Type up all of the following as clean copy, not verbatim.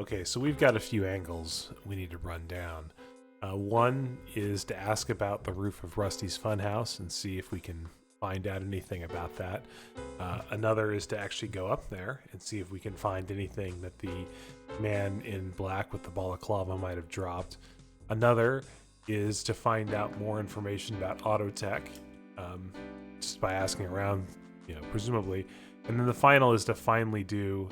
Okay, so we've got a few angles we need to run down. One is to ask about the roof of Rusty's Funhouse and see if we can find out anything about that. Another is to actually go up there and see if we can find anything that the man in black with the balaclava might have dropped. Another is to find out more information about auto tech, just by asking around, presumably. And then the final is to finally do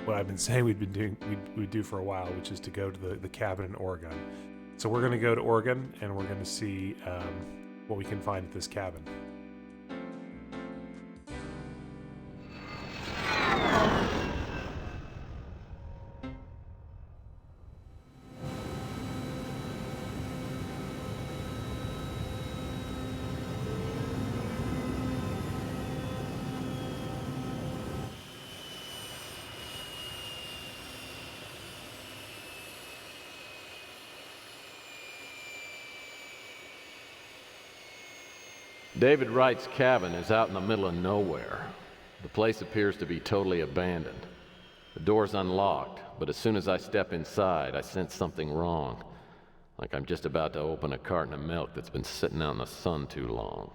what I've been saying we'd do for a while, which is to go to the cabin in Oregon. So we're going to go to Oregon and we're going to see what we can find at this cabin. David Wright's cabin is out in the middle of nowhere. The place appears to be totally abandoned. The door's unlocked, but as soon as I step inside, I sense something wrong. Like I'm just about to open a carton of milk that's been sitting out in the sun too long.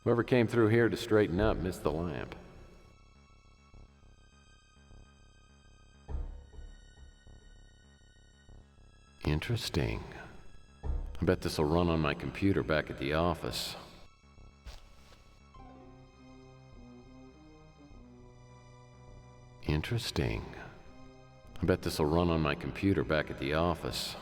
Whoever came through here to straighten up missed the lamp. Interesting. I bet this'll run on my computer back at the office. Interesting. I bet this'll run on my computer back at the office.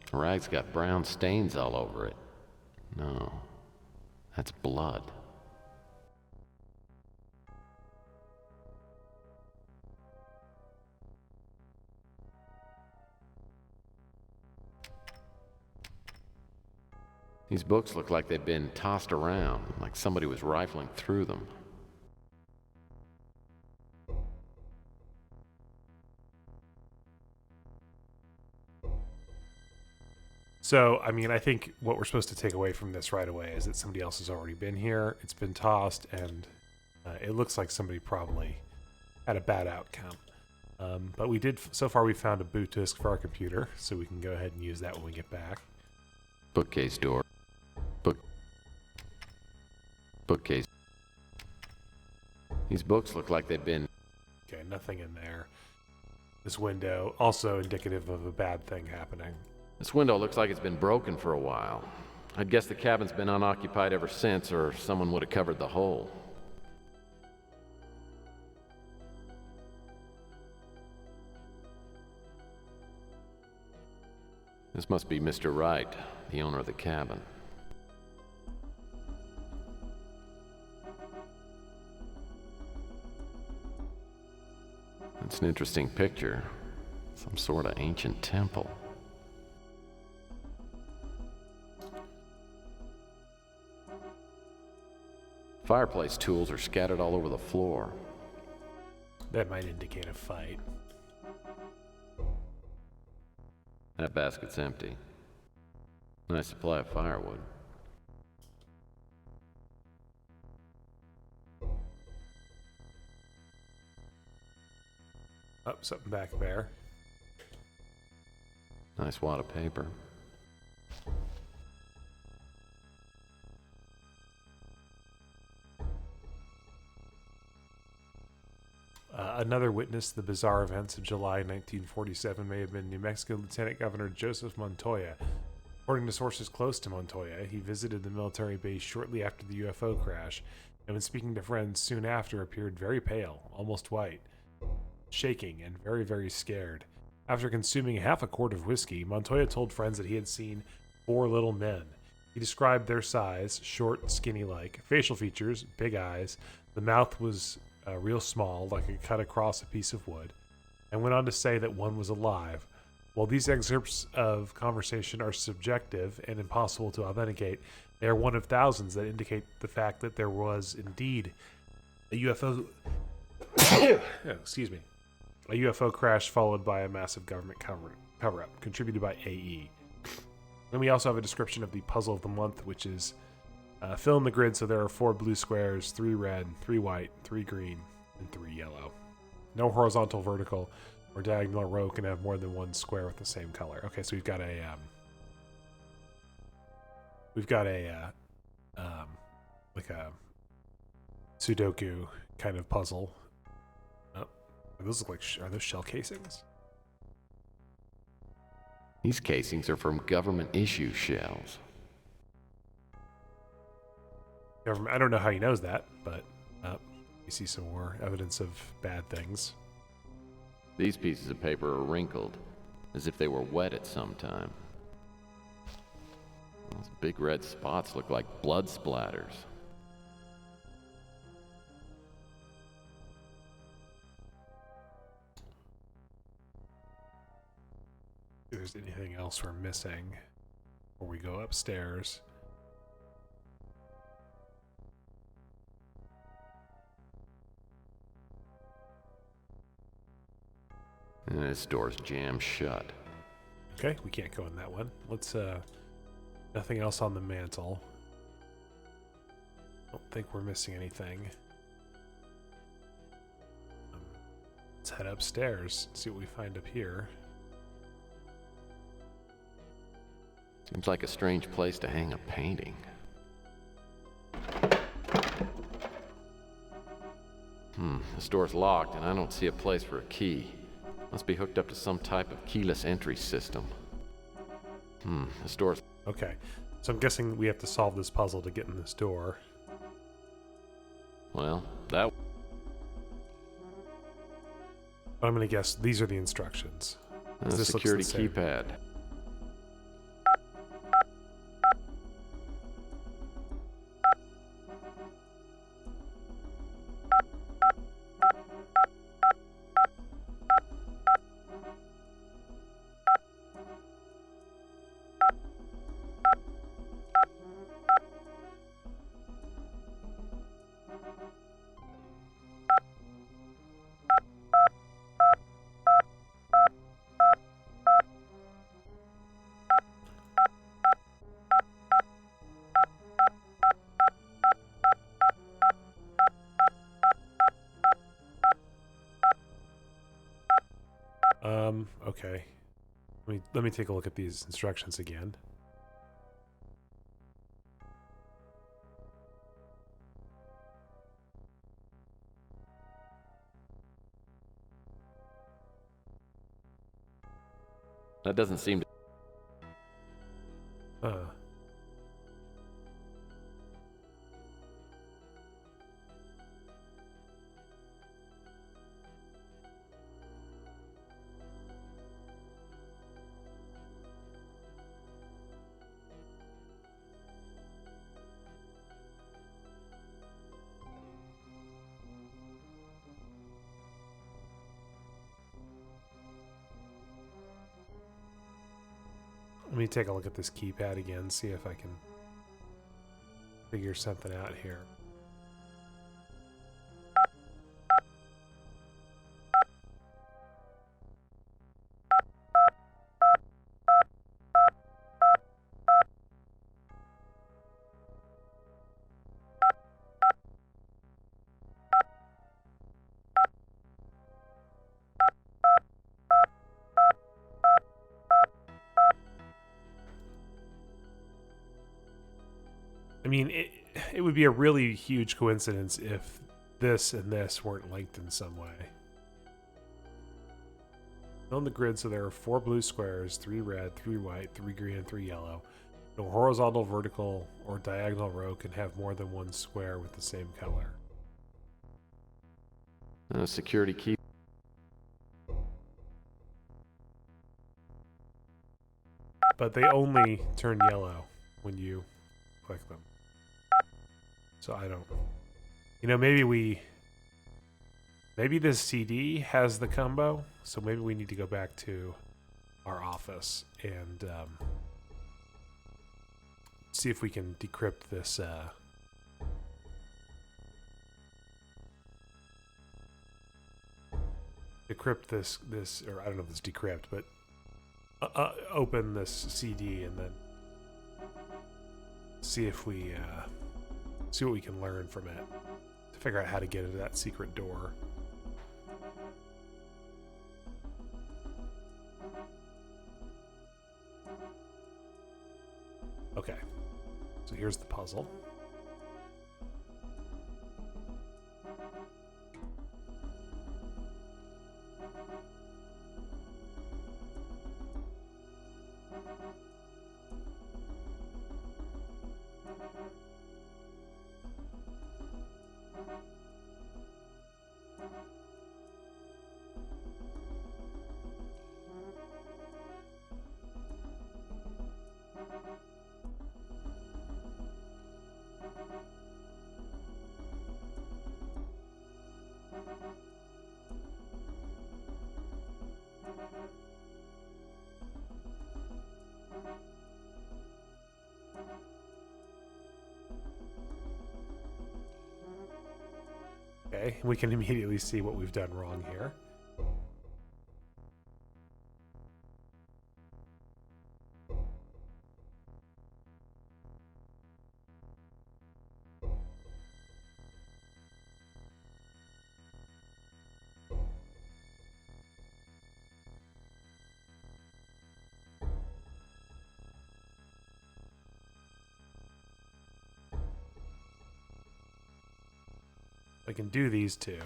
The rag's got brown stains all over it. No, that's blood. These books look like they've been tossed around, like somebody was rifling through them. So, I think what we're supposed to take away from this right away is that somebody else has already been here. It's been tossed, and it looks like somebody probably had a bad outcome. But so far we found a boot disk for our computer, so we can go ahead and use that when we get back. Bookcase door. Bookcase. These books look like they've been... Okay, nothing in there. This window, also indicative of a bad thing happening. This window looks like it's been broken for a while. I'd guess the cabin's been unoccupied ever since, or someone would have covered the hole. This must be Mr. Wright, the owner of the cabin. It's an interesting picture. Some sort of ancient temple. Fireplace tools are scattered all over the floor. That might indicate a fight. That basket's empty. Nice supply of firewood. Oh, something back there. Nice wad of paper. Another witness to the bizarre events of July 1947 may have been New Mexico Lieutenant Governor Joseph Montoya. According to sources close to Montoya, he visited the military base shortly after the UFO crash, and when speaking to friends soon after appeared very pale, almost white, shaking, and very, very scared. After consuming half a quart of whiskey, Montoya told friends that he had seen 4 little men. He described their size, short, skinny-like, facial features, big eyes. The mouth was real small, like it cut across a piece of wood, and went on to say that one was alive. While these excerpts of conversation are subjective and impossible to authenticate, they are one of thousands that indicate the fact that there was indeed a UFO. Excuse me. A UFO crash followed by a massive government cover-up, contributed by AE. Then we also have a description of the puzzle of the month, which is fill in the grid. So there are 4 blue squares, 3 red, 3 white, 3 green, and 3 yellow. No horizontal, vertical, or diagonal row can have more than one square with the same color. Okay, so we've got a like a Sudoku kind of puzzle. Oh, those look like are those shell casings? These casings are from government issue shells. Government. I don't know how he knows that, but you see some more evidence of bad things. These pieces of paper are wrinkled, as if they were wet at some time. Those big red spots look like blood splatters. If there's anything else we're missing before we go upstairs. And this door's jammed shut. Okay, we can't go in that one. Let's nothing else on the mantle. Don't think we're missing anything. Let's head upstairs, see what we find up here. Seems like a strange place to hang a painting. This door's locked and I don't see a place for a key. Must be hooked up to some type of keyless entry system. This door's... Okay, so I'm guessing we have to solve this puzzle to get in this door. Well, that... I'm gonna guess these are the instructions. A This looks security the same. keypad. Okay. Let me take a look at these instructions again. That doesn't seem to... Let me take a look at this keypad again, see if I can figure something out here. I mean, it would be a really huge coincidence if this and this weren't linked in some way. On the grid, so there are 4 blue squares, 3 red, 3 white, 3 green, and 3 yellow. No horizontal, vertical, or diagonal row can have more than one square with the same color. security key. But they only turn yellow when you click them. So I don't... You know, maybe this CD has the combo, so maybe we need to go back to our office and see if we can decrypt this or I don't know if it's decrypt, but open this CD and then see if we see what we can learn from it to figure out how to get into that secret door. Okay, so here's the puzzle. Okay, we can immediately see what we've done wrong here. I can do these two.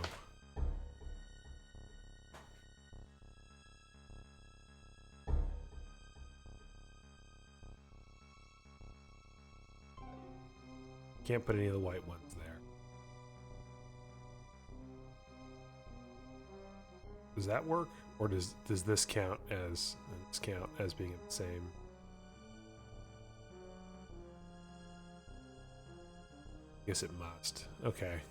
Can't put any of the white ones there. Does that work? Or does this count as being the same? Guess it must. Okay.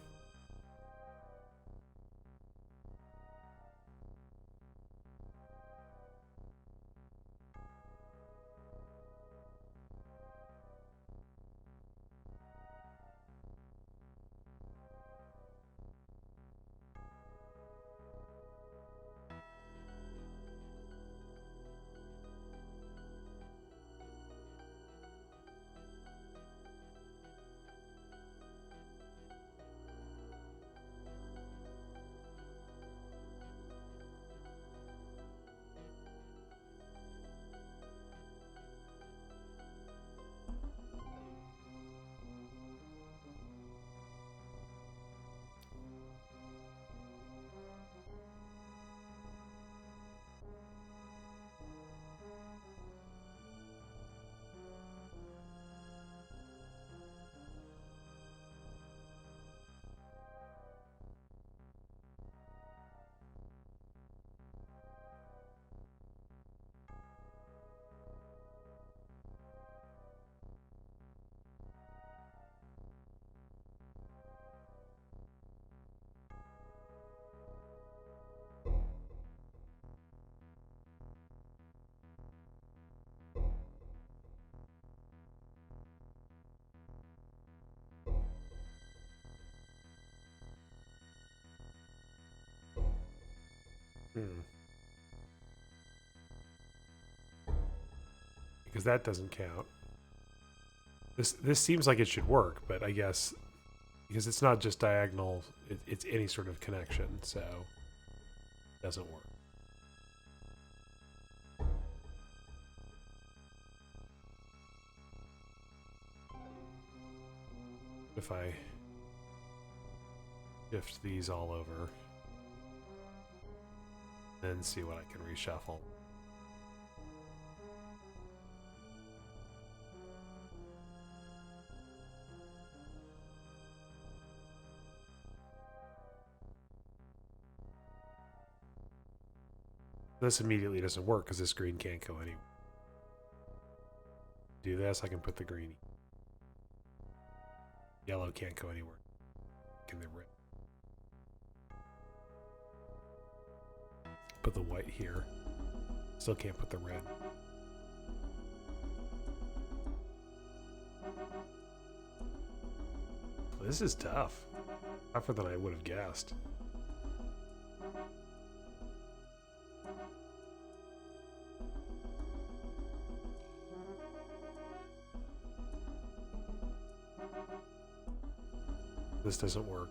Because that doesn't count. This seems like it should work, but I guess because it's not just diagonal, it's any sort of connection, so it doesn't work. If I shift these all over, then see what I can reshuffle. This immediately doesn't work because this green can't go anywhere. Do this, I can put the green. Yellow can't go anywhere. Can they red? Put the white here. Still can't put the red. This is tough. Tougher than I would have guessed. This doesn't work.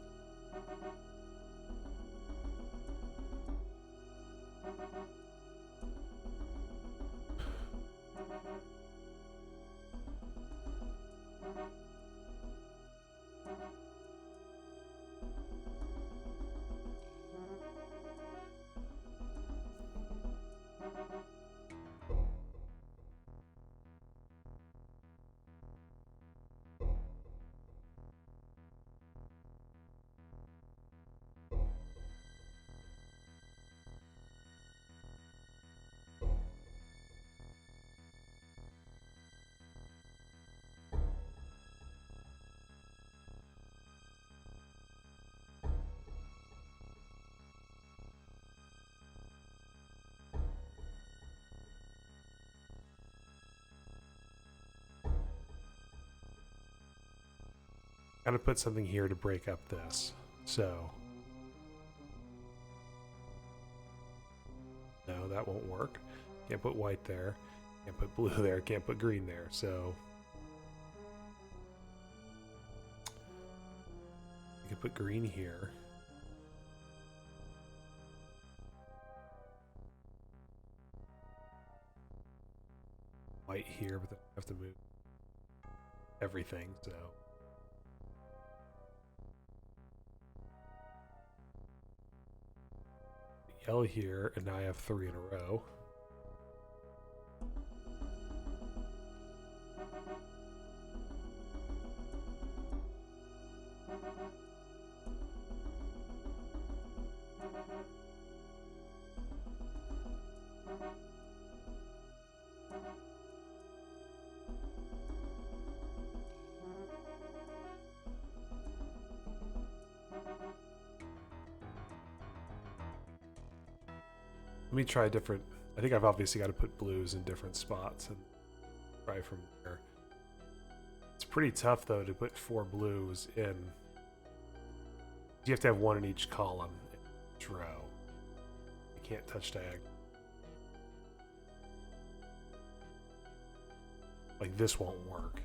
Gotta put something here to break up this. So. No, that won't work. Can't put white there. Can't put blue there. Can't put green there. So. You can put green here. White here, but then I have to move everything, so. Yellow here, and now I have 3 in a row. Let me try different. I think I've obviously got to put blues in different spots and try from there. It's pretty tough though to put 4 blues in. You have to have 1 in each column, in each row. You can't touch diagonal. Like this won't work.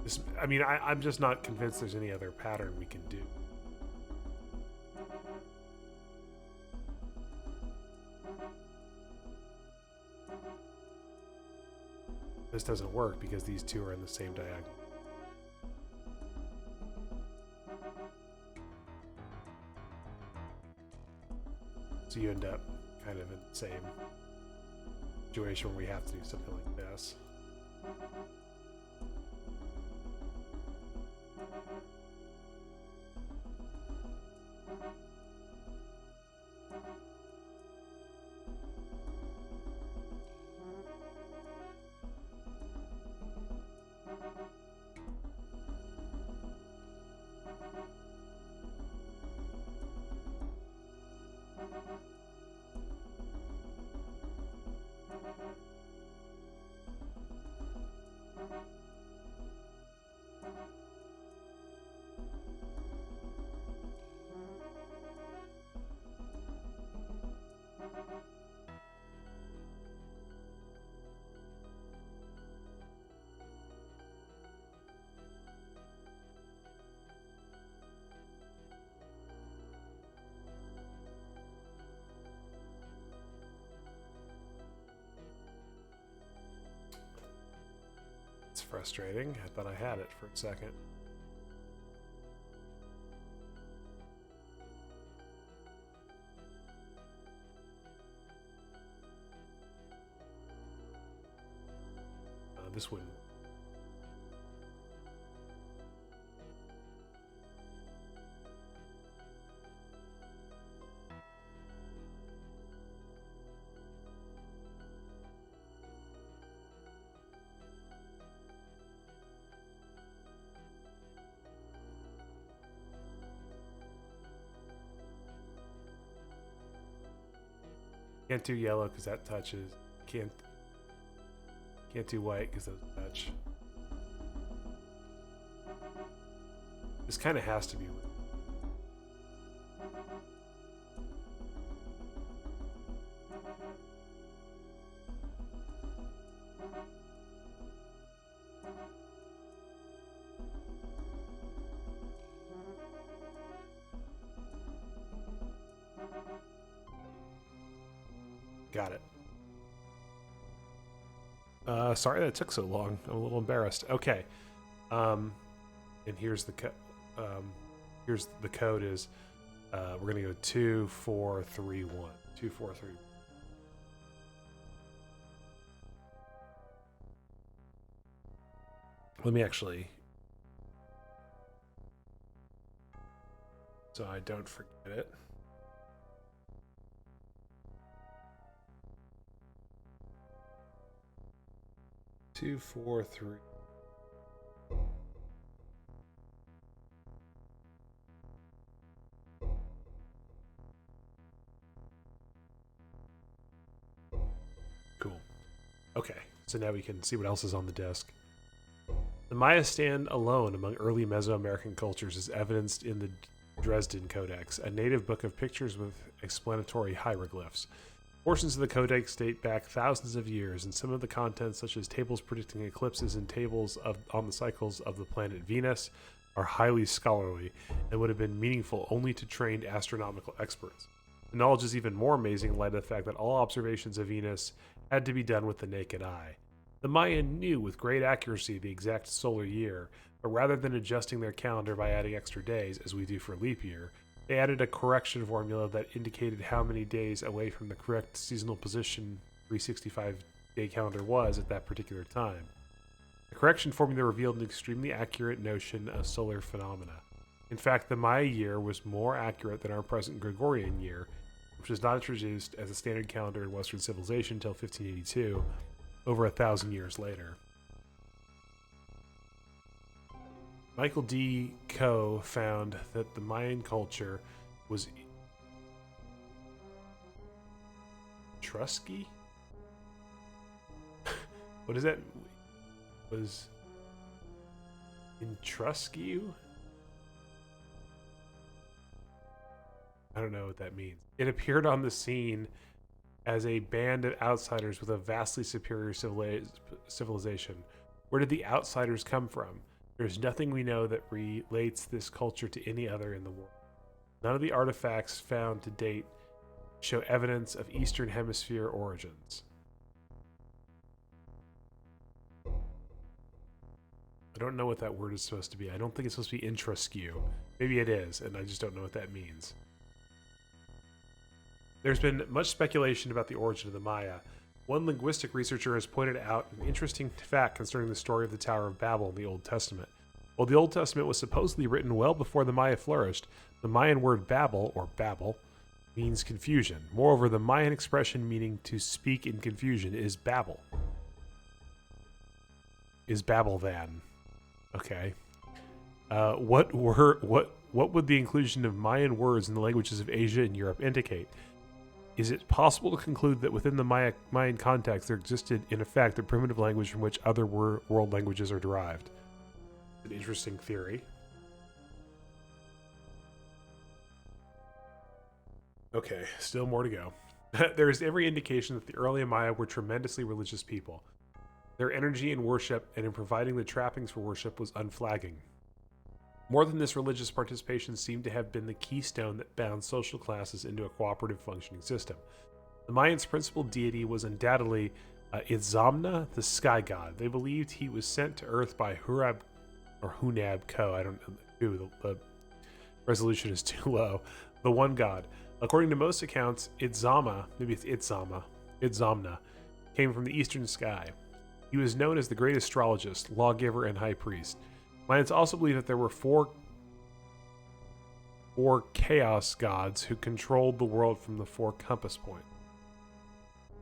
This, I mean, I'm just not convinced there's any other pattern we can do. This doesn't work because these two are in the same diagonal. So you end up kind of in the same situation where we have to do something like this. It's frustrating. I thought I had it for a second. This wouldn't. Can't do yellow because that touches. Can't do white because those touch. This kind of has to be. Got it. Sorry that it took so long. I'm a little embarrassed. Okay. And here's the here's the code is we're gonna go 2 4 3 1. 2 4 3 1. Let me actually, so I don't forget it. Two, 4 3. Cool. Okay, so now we can see what else is on the disc. The Maya stand alone among early Mesoamerican cultures is evidenced in the Dresden Codex, a native book of pictures with explanatory hieroglyphs. Portions of the codex date back thousands of years, and some of the contents, such as tables predicting eclipses and tables on the cycles of the planet Venus, are highly scholarly and would have been meaningful only to trained astronomical experts. The knowledge is even more amazing in light of the fact that all observations of Venus had to be done with the naked eye. The Mayan knew with great accuracy the exact solar year, but rather than adjusting their calendar by adding extra days, as we do for leap year, they added a correction formula that indicated how many days away from the correct seasonal position 365-day calendar was at that particular time. The correction formula revealed an extremely accurate notion of solar phenomena. In fact, the Maya year was more accurate than our present Gregorian year, which was not introduced as a standard calendar in Western civilization until 1582, over 1,000 years later. Michael D. Coe found that the Mayan culture was Etrusky? What is that? Was Etrusky? I don't know what that means. It appeared on the scene as a band of outsiders with a vastly superior civilization. Where did the outsiders come from? There's nothing we know that relates this culture to any other in the world. None of the artifacts found to date show evidence of Eastern Hemisphere origins. I don't know what that word is supposed to be. I don't think it's supposed to be intraskew. Maybe it is, and I just don't know what that means. There's been much speculation about the origin of the Maya. One linguistic researcher has pointed out an interesting fact concerning the story of the Tower of Babel in the Old Testament. While the Old Testament was supposedly written well before the Maya flourished, the Mayan word Babel, or Babel, means confusion. Moreover, the Mayan expression meaning to speak in confusion is Babel. Is Babel then? Okay. What would the inclusion of Mayan words in the languages of Asia and Europe indicate? Is it possible to conclude that within the Mayan context there existed, in effect, a primitive language from which other world languages are derived? An interesting theory. Okay, still more to go. There is every indication that the early Maya were tremendously religious people. Their energy in worship and in providing the trappings for worship was unflagging. More than this, religious participation seemed to have been the keystone that bound social classes into a cooperative functioning system. The Mayans' principal deity was undoubtedly Itzamna, the sky god. They believed he was sent to Earth by Hunab Ko. I don't know. The resolution is too low. The one god. According to most accounts, Itzamna came from the eastern sky. He was known as the great astrologist, lawgiver, and high priest. Mayans also believe that there were four chaos gods who controlled the world from the 4 compass points.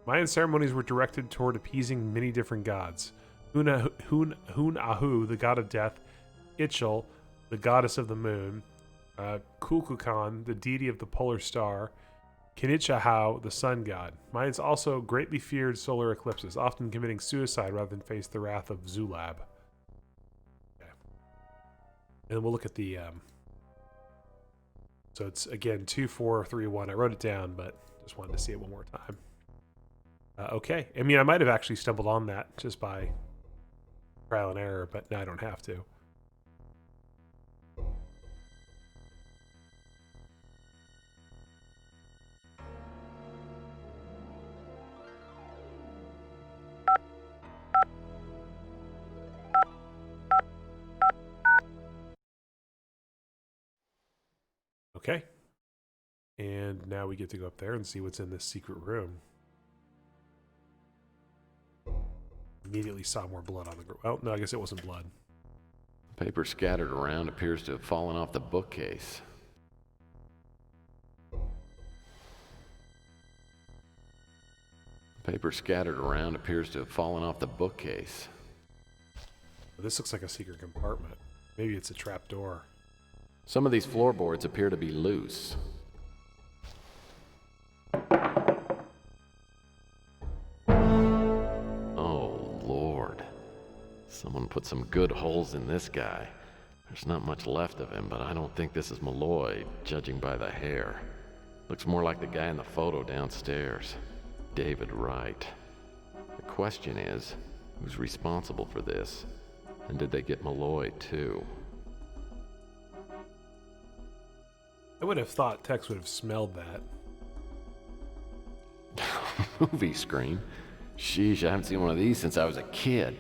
Mayan ceremonies were directed toward appeasing many different gods. Hun-Ahu, the god of death, Ichel, the goddess of the moon, Kukulkan, the deity of the polar star, Kinichahau, the sun god. Mayans also greatly feared solar eclipses, often committing suicide rather than face the wrath of Zulab. Okay. And we'll look at the... so it's, again, 2, 4, 3, 1. I wrote it down, but just wanted to see it one more time. Okay. I mean, I might have actually stumbled on that just by trial and error, but now I don't have to. Okay. And now we get to go up there and see what's in this secret room. Immediately saw more blood on the ground. Well, no, I guess it wasn't blood. Paper scattered around appears to have fallen off the bookcase. Paper scattered around appears to have fallen off the bookcase. This looks like a secret compartment. Maybe it's a trap door. Some of these floorboards appear to be loose. Oh, Lord. Someone put some good holes in this guy. There's not much left of him, but I don't think this is Malloy, judging by the hair. Looks more like the guy in the photo downstairs. David Wright. The question is, who's responsible for this? And did they get Malloy, too? I would have thought Tex would have smelled that. Movie screen? Sheesh, I haven't seen one of these since I was a kid.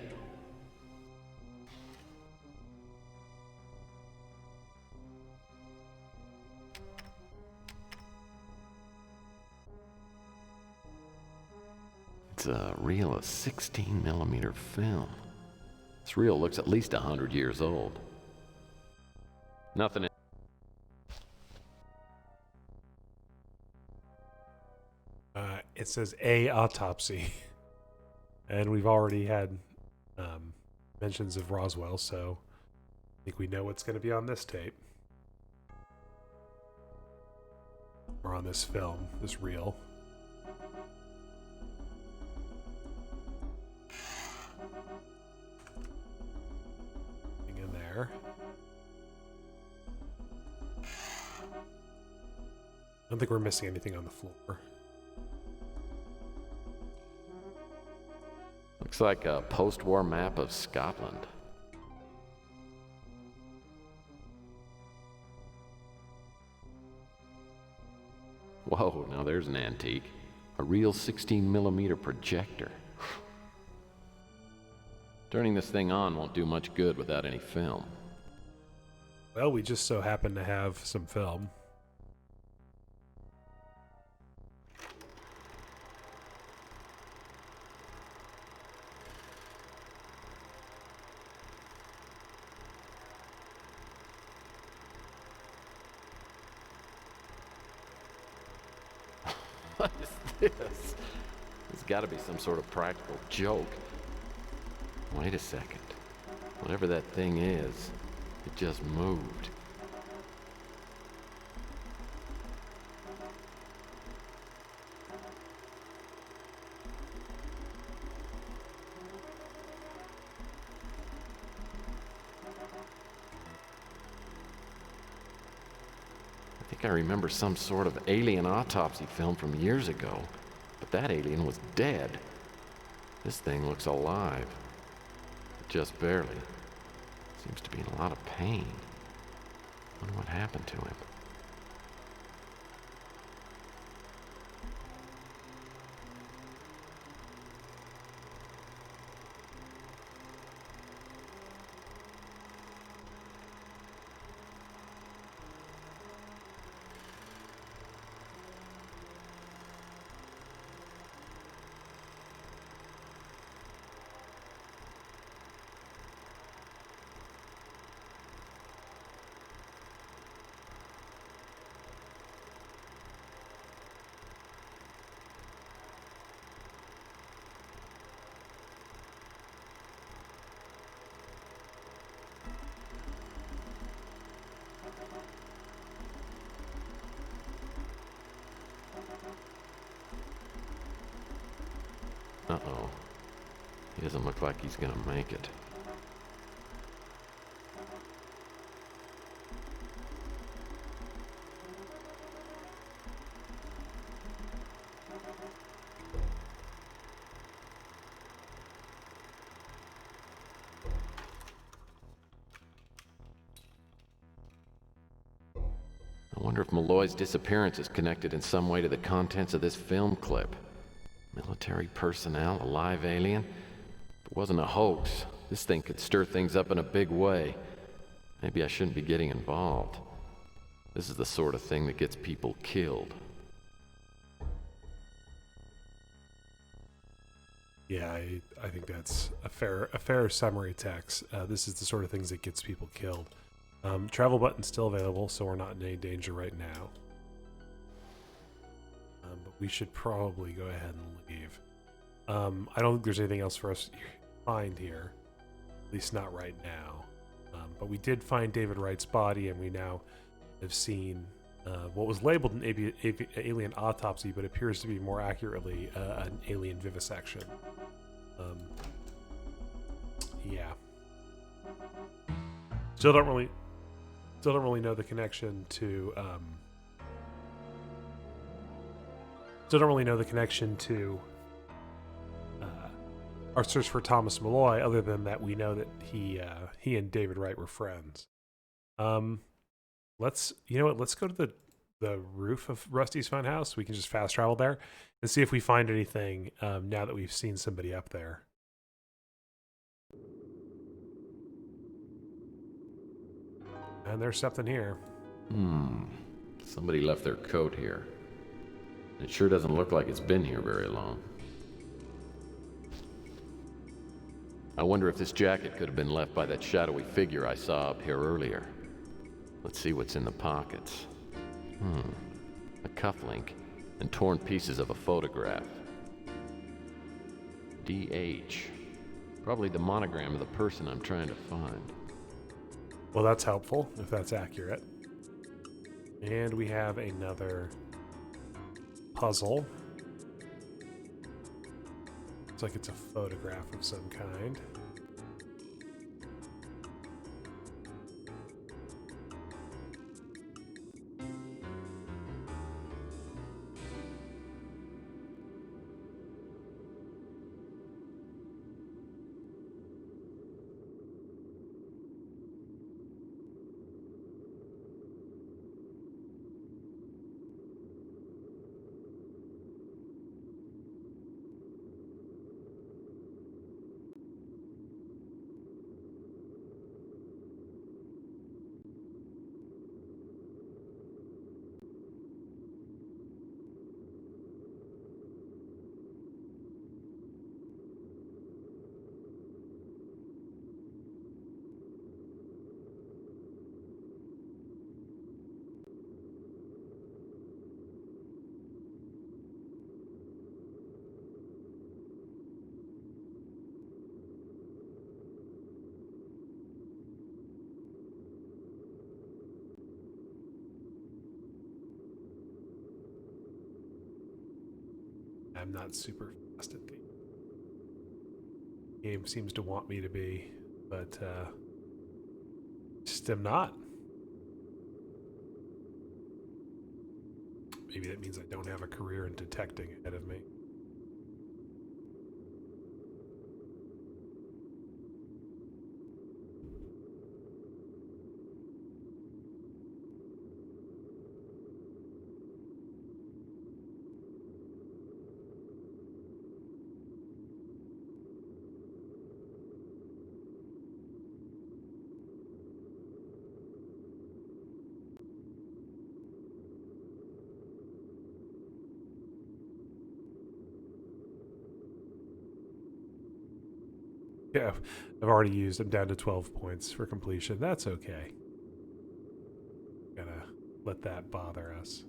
It's a reel of 16mm film. This reel looks at least 100 years old. Nothing. It says a autopsy. And we've already had mentions of Roswell, so I think we know what's going to be on this tape. Or on this film, this reel. In there. I don't think we're missing anything on the floor. Looks like a post-war map of Scotland. Whoa, now there's an antique. A real 16mm projector. Turning this thing on won't do much good without any film. Well, we just so happen to have some film. What is this? There's got to be some sort of practical joke. Wait a second. Whatever that thing is, it just moved. I remember some sort of alien autopsy film from years ago, but that alien was dead. This thing looks alive. Just barely. Seems to be in a lot of pain. Wonder what happened to him. Uh-oh. He doesn't look like he's gonna make it. I wonder if Malloy's disappearance is connected in some way to the contents of this film clip. Military personnel, a live alien? If it wasn't a hoax, this thing could stir things up in a big way. Maybe I shouldn't be getting involved. This is the sort of thing that gets people killed. Yeah, I think that's a fair summary text. This is the sort of things that gets people killed. Travel button's still available, so we're not in any danger right now. But we should probably go ahead and leave. I don't think there's anything else for us to find here, at least not right now. But we did find David Wright's body, and we now have seen what was labeled an alien autopsy, but appears to be more accurately an alien vivisection. Yeah. Still don't really know the connection to our search for Thomas Malloy, other than that we know that he and David Wright were friends. Let's go to the roof of Rusty's Funhouse. We can just fast travel there and see if we find anything now that we've seen somebody up there. And there's something here. Somebody left their coat here. It sure doesn't look like it's been here very long. I wonder if this jacket could have been left by that shadowy figure I saw up here earlier. Let's see what's in the pockets. A cufflink and torn pieces of a photograph. DH. Probably the monogram of the person I'm trying to find. Well, that's helpful, if that's accurate. And we have another puzzle. Looks like it's a photograph of some kind. I'm not super fast at the game seems to want me to be, but just am not. Maybe that means I don't have a career in detecting ahead of me. Yeah, I'm down to 12 points for completion. That's okay. Gotta let that bother us.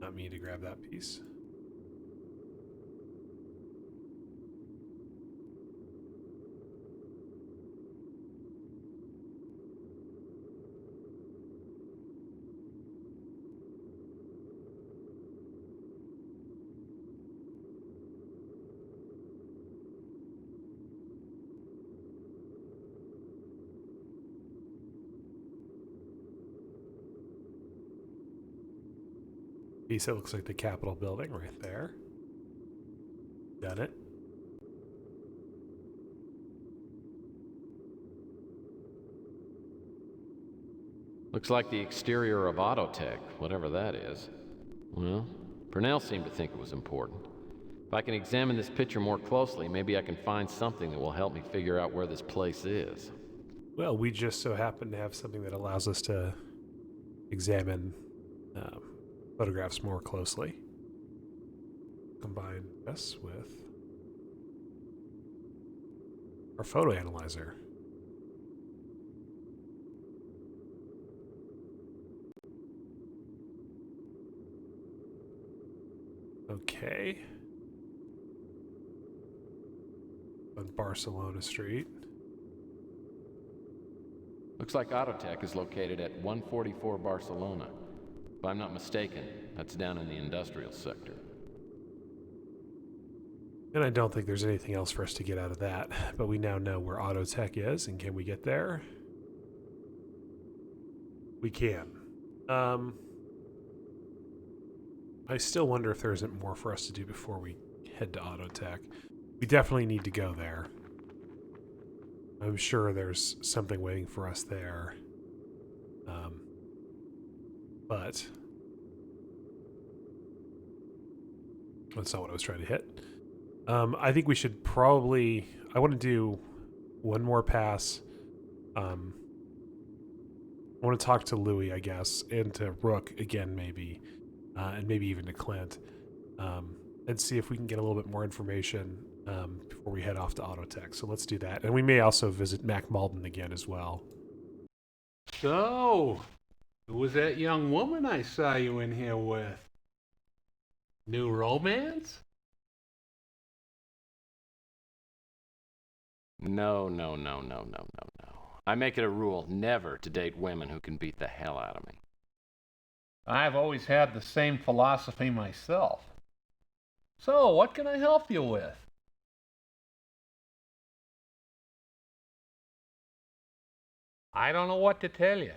Not me to grab that piece. Piece that looks like the Capitol building right there. Done it. Looks like the exterior of Autotech, whatever that is. Well, Purnell seemed to think it was important. If I can examine this picture more closely, maybe I can find something that will help me figure out where this place is. Well, we just so happen to have something that allows us to examine photographs more closely. Combine this with our photo analyzer. Okay. On Barcelona Street. Looks like Autotech is located at 144 Barcelona. If I'm not mistaken, that's down in the industrial sector. And I don't think there's anything else for us to get out of that, but we now know where Autotech is, and can we get there? We can. I still wonder if there isn't more for us to do before we head to Autotech. We definitely need to go there. I'm sure there's something waiting for us there. But that's not what I was trying to hit. I think we should probably... I want to do one more pass. I want to talk to Louis, I guess, and to Rook again, maybe. And maybe even to Clint. And see if we can get a little bit more information before we head off to Autotech. So let's do that. And we may also visit Mac Malden again as well. So, who was that young woman I saw you in here with? New romance? No. I make it a rule never to date women who can beat the hell out of me. I've always had the same philosophy myself. So, what can I help you with? I don't know what to tell you.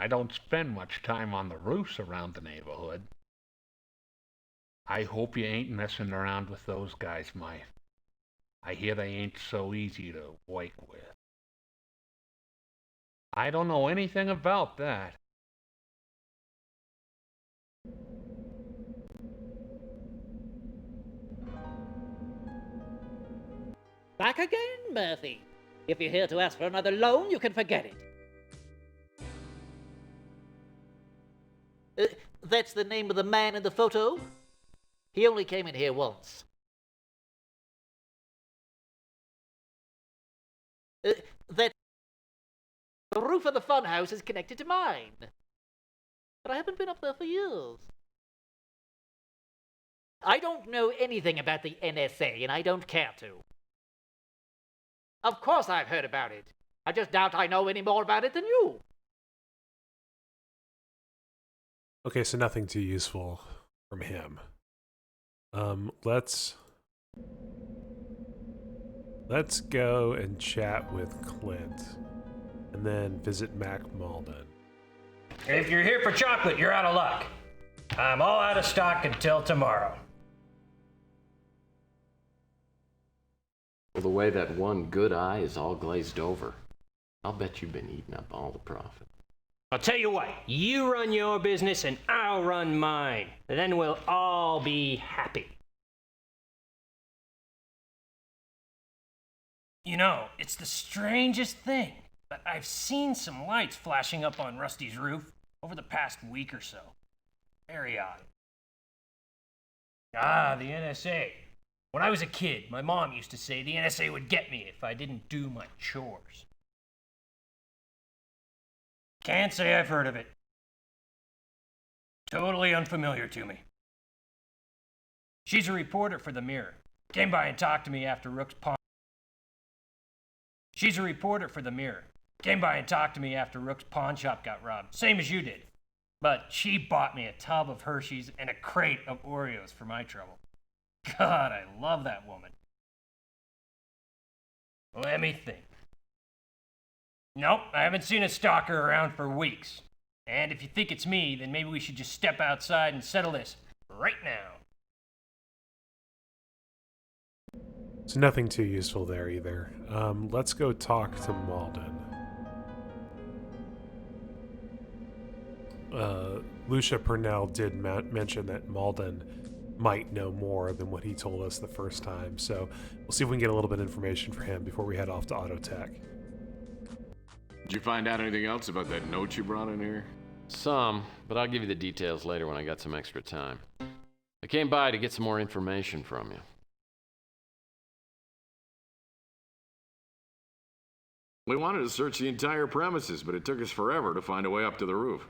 I don't spend much time on the roofs around the neighborhood. I hope you ain't messing around with those guys, Mike. I hear they ain't so easy to work with. I don't know anything about that. Back again, Murphy. If you're here to ask for another loan, you can forget it. That's the name of the man in the photo? He only came in here once. The roof of the funhouse is connected to mine. But I haven't been up there for years. I don't know anything about the NSA, and I don't care to. Of course I've heard about it. I just doubt I know any more about it than you. Okay, so nothing too useful from him. Let's go and chat with Clint, and then visit Mac Malden. If you're here for chocolate, you're out of luck. I'm all out of stock until tomorrow. Well, the way that one good eye is all glazed over, I'll bet you've been eating up all the profit. I'll tell you what, you run your business and I'll run mine. Then we'll all be happy. You know, it's the strangest thing, but I've seen some lights flashing up on Rusty's roof over the past week or so. Very odd. Ah, the NSA. When I was a kid, my mom used to say the NSA would get me if I didn't do my chores. Can't say I've heard of it. Totally unfamiliar to me. She's a reporter for the Mirror. Came by and talked to me after Rook's pawn. She's a reporter for the Mirror. Came by and talked to me after Rook's pawn shop got robbed, same as you did. But she bought me a tub of Hershey's and a crate of Oreos for my trouble. God, I love that woman. Let me think. Nope, I haven't seen a stalker around for weeks. And if you think it's me, then maybe we should just step outside and settle this right now. So nothing too useful there either. Let's go talk to Malden. Lucia Purnell did mention that Malden might know more than what he told us the first time, so we'll see if we can get a little bit of information for him before we head off to Autotech. Did you find out anything else about that note you brought in here? Some, but I'll give you the details later when I got some extra time. I came by to get some more information from you. We wanted to search the entire premises, but it took us forever to find a way up to the roof.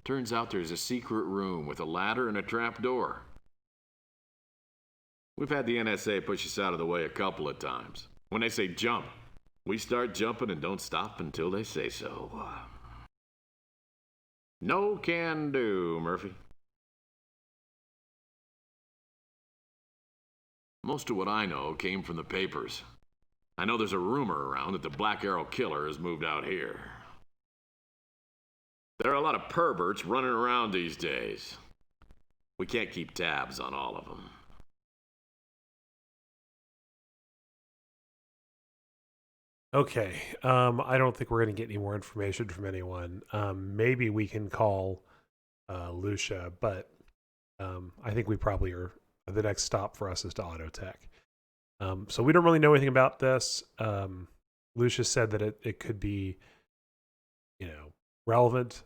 Turns out there's a secret room with a ladder and a trap door. We've had the NSA push us out of the way a couple of times. When they say jump, we start jumping and don't stop until they say so. No can do, Murphy. Most of what I know came from the papers. I know there's a rumor around that the Black Arrow Killer has moved out here. There are a lot of perverts running around these days. We can't keep tabs on all of them. Okay, I don't think we're going to get any more information from anyone. Maybe we can call Lucia, but I think we probably are. The next stop for us is to Autotech. So we don't really know anything about this. Lucia said that it could be, relevant.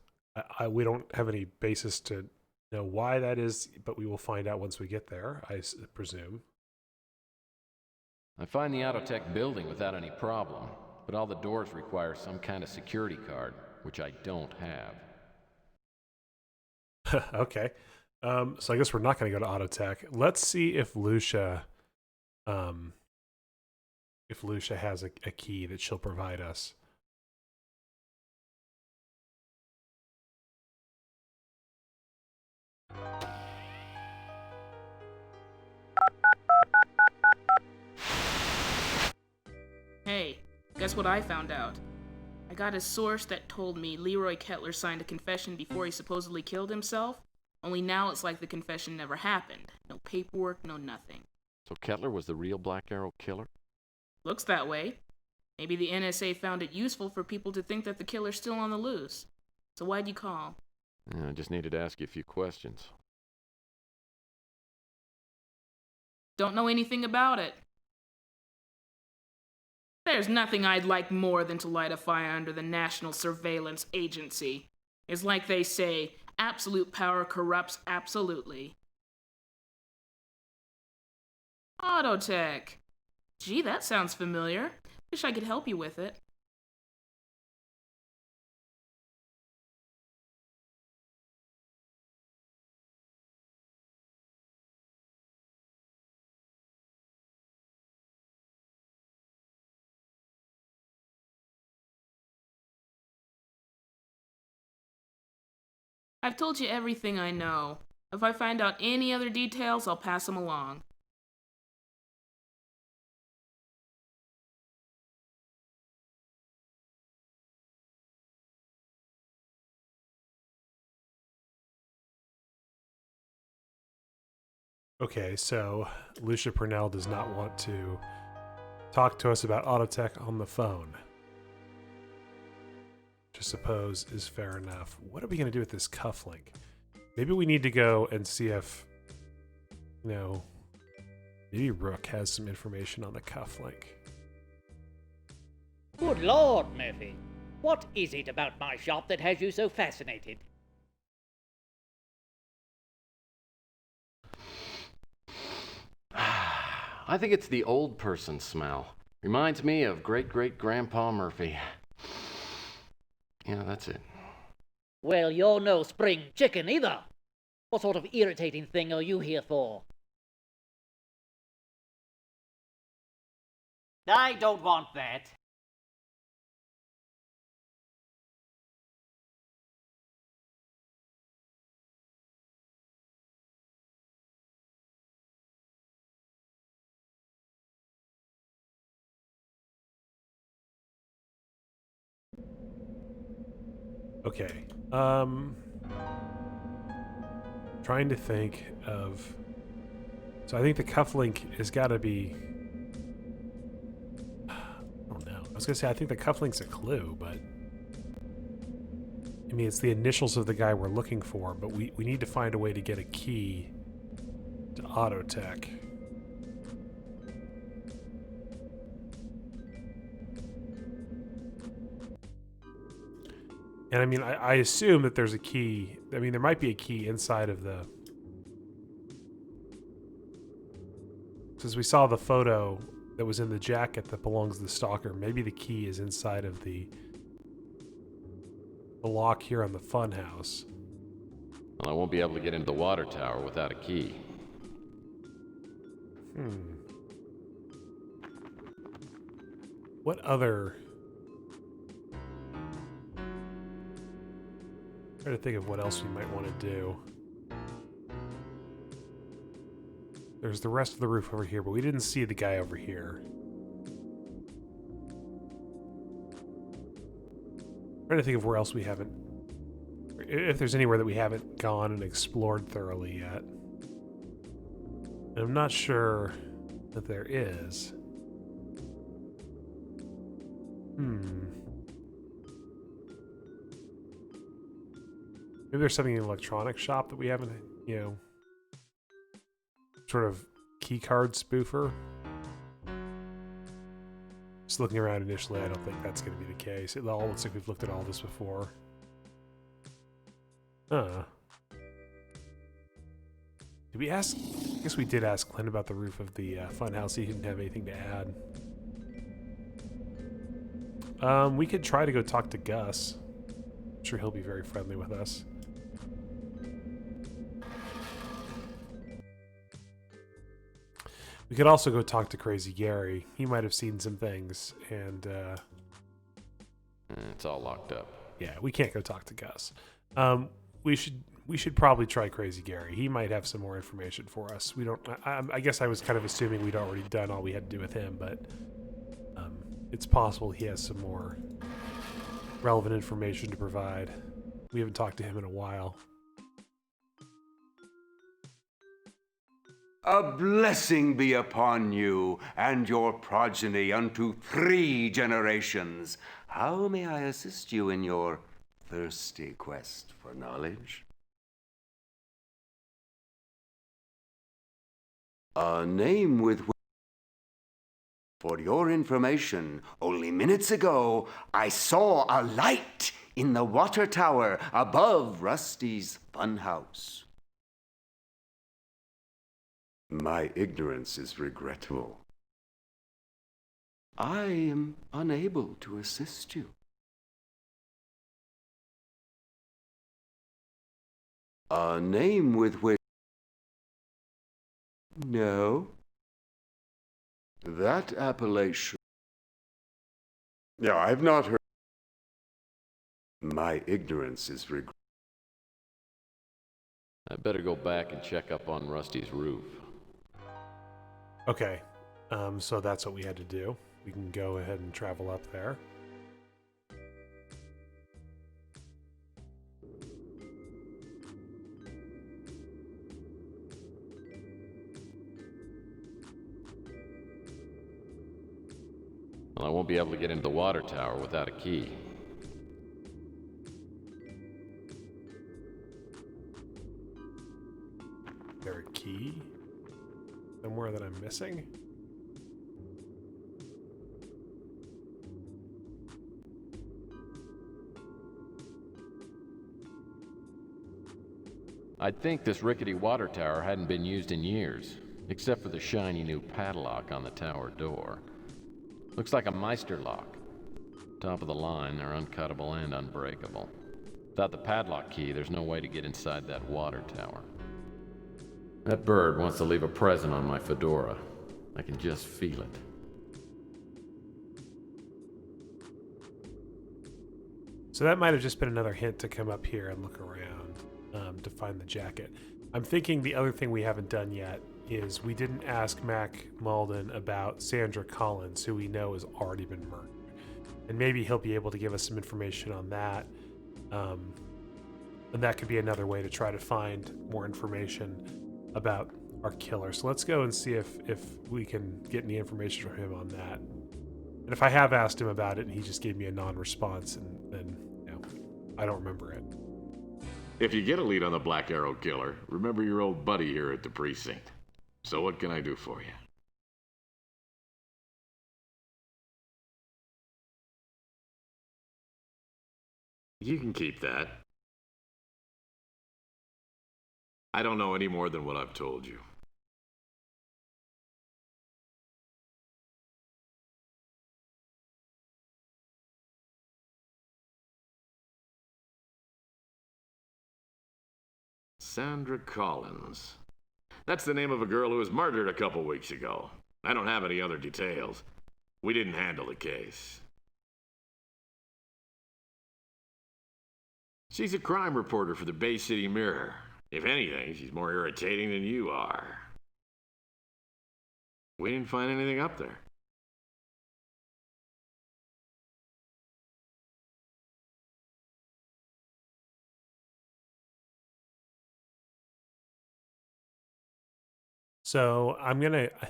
We don't have any basis to know why that is, but we will find out once we get there, I presume. I find the Autotech building without any problem, but all the doors require some kind of security card, which I don't have. Okay. So I guess we're not going to go to Autotech. Let's see if Lucia has a key that she'll provide us. Hey, guess what I found out? I got a source that told me Leroy Kettler signed a confession before he supposedly killed himself, only now it's like the confession never happened. No paperwork, no nothing. So Kettler was the real Black Arrow Killer? Looks that way. Maybe the NSA found it useful for people to think that the killer's still on the loose. So why'd you call? Yeah, I just needed to ask you a few questions. Don't know anything about it. There's nothing I'd like more than to light a fire under the National Surveillance Agency. It's like they say, absolute power corrupts absolutely. Autotech. Gee, that sounds familiar. Wish I could help you with it. I've told you everything I know. If I find out any other details, I'll pass them along. Okay, so Lucia Purnell does not want to talk to us about Autotech on the phone. Which I suppose is fair enough. What are we going to do with this cufflink? Maybe we need to go and see if, maybe Rook has some information on the cufflink. Good Lord, Murphy. What is it about my shop that has you so fascinated? I think it's the old person smell. Reminds me of great-great-grandpa Murphy. Yeah, that's it. Well, you're no spring chicken either. What sort of irritating thing are you here for? I don't want that. Okay. Trying to think of. So I think the cufflink has got to be. I don't know. I was gonna say I think the cufflink's a clue, but I mean it's the initials of the guy we're looking for. But we need to find a way to get a key to Autotech. And I mean, I assume that there's a key. I mean, there might be a key inside of the. Since we saw the photo that was in the jacket that belongs to the stalker, maybe the key is inside of the lock here on the funhouse. Well, I won't be able to get into the water tower without a key. What other... Trying to think of what else we might want to do. There's the rest of the roof over here, but we didn't see the guy over here. Trying to think of where else we haven't... If there's anywhere that we haven't gone and explored thoroughly yet. And I'm not sure that there is. Maybe there's something in the electronics shop that we haven't, you know, sort of key card spoofer. Just looking around initially, I don't think that's going to be the case. It all looks like we've looked at all this before. Did we ask? I guess we did ask Clint about the roof of the funhouse. He didn't have anything to add. We could try to go talk to Gus. I'm sure he'll be very friendly with us. We could also go talk to Crazy Gary. He might have seen some things, and It's all locked up. yeah, we can't go talk to Gus. We should probably try Crazy Gary. He might have some more information for us. We don't. I guess I was kind of assuming we'd already done all we had to do with him, but it's possible he has some more relevant information to provide. We haven't talked to him in a while. A blessing be upon you and your progeny unto 3 generations. How may I assist you in your thirsty quest for knowledge? A name with which, for your information, only minutes ago, I saw a light in the water tower above Rusty's funhouse. My ignorance is regrettable. I am unable to assist you. A name with which... No. That appellation... No, I've not heard... My ignorance is regrettable. I better go back and check up on Rusty's roof. Okay, so that's what we had to do. We can go ahead and travel up there. Well, I won't be able to get into the water tower without a key. Is there a key somewhere that I'm missing? I'd think this rickety water tower hadn't been used in years, except for the shiny new padlock on the tower door. Looks like a Meister lock. Top of the line, they're uncuttable and unbreakable. Without the padlock key, there's no way to get inside that water tower. That bird wants to leave a present on my fedora. I can just feel it. So that might have just been another hint to come up here and look around to find the jacket. I'm thinking the other thing we haven't done yet is we didn't ask Mac Malden about Sandra Collins, who we know has already been murdered. And maybe he'll be able to give us some information on that. And that could be another way to try to find more information about our killer. So let's go and see if we can get any information from him on that. And if I have asked him about it and he just gave me a non-response, and then I don't remember it. If you get a lead on the Black Arrow killer, remember your old buddy here at the precinct. So what can I do for you? You can keep that. I don't know any more than what I've told you. Sandra Collins. That's the name of a girl who was murdered a couple weeks ago. I don't have any other details. We didn't handle the case. She's a crime reporter for the Bay City Mirror. If anything, she's more irritating than you are. We didn't find anything up there. So I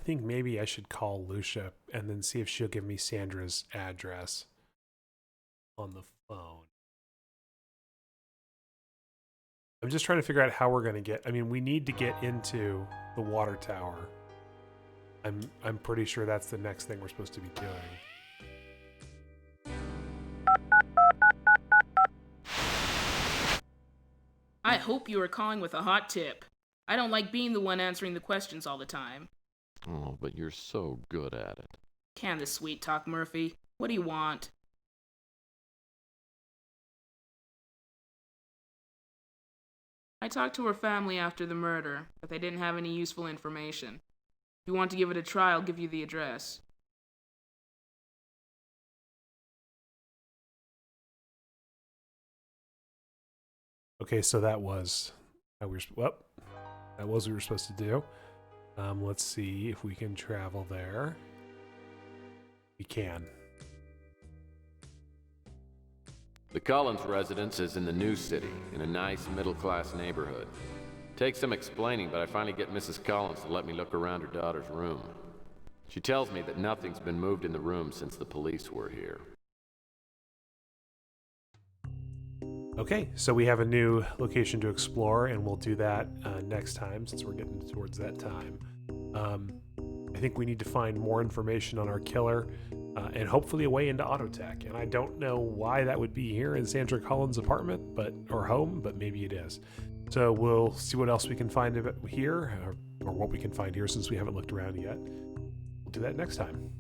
think maybe I should call Lucia and then see if she'll give me Sandra's address on the phone. I'm just trying to figure out how we're going to get, we need to get into the water tower. I'm pretty sure that's the next thing we're supposed to be doing. I hope you are calling with a hot tip. I don't like being the one answering the questions all the time. Oh, but you're so good at it. Can this sweet talk, Murphy. What do you want? I talked to her family after the murder, but they didn't have any useful information. If you want to give it a try, I'll give you the address. Okay, so that was what we were supposed to do. Let's see if we can travel there. We can. The Collins residence is in the new city, in a nice middle-class neighborhood. Takes some explaining, but I finally get Mrs. Collins to let me look around her daughter's room. She tells me that nothing's been moved in the room since the police were here. Okay, so we have a new location to explore, and we'll do that next time since we're getting towards that time. I think we need to find more information on our killer and hopefully a way into Autotech. And I don't know why that would be here in Sandra Collins' apartment or home, but maybe it is. So we'll see what else we can find here or what we can find here since we haven't looked around yet. We'll do that next time.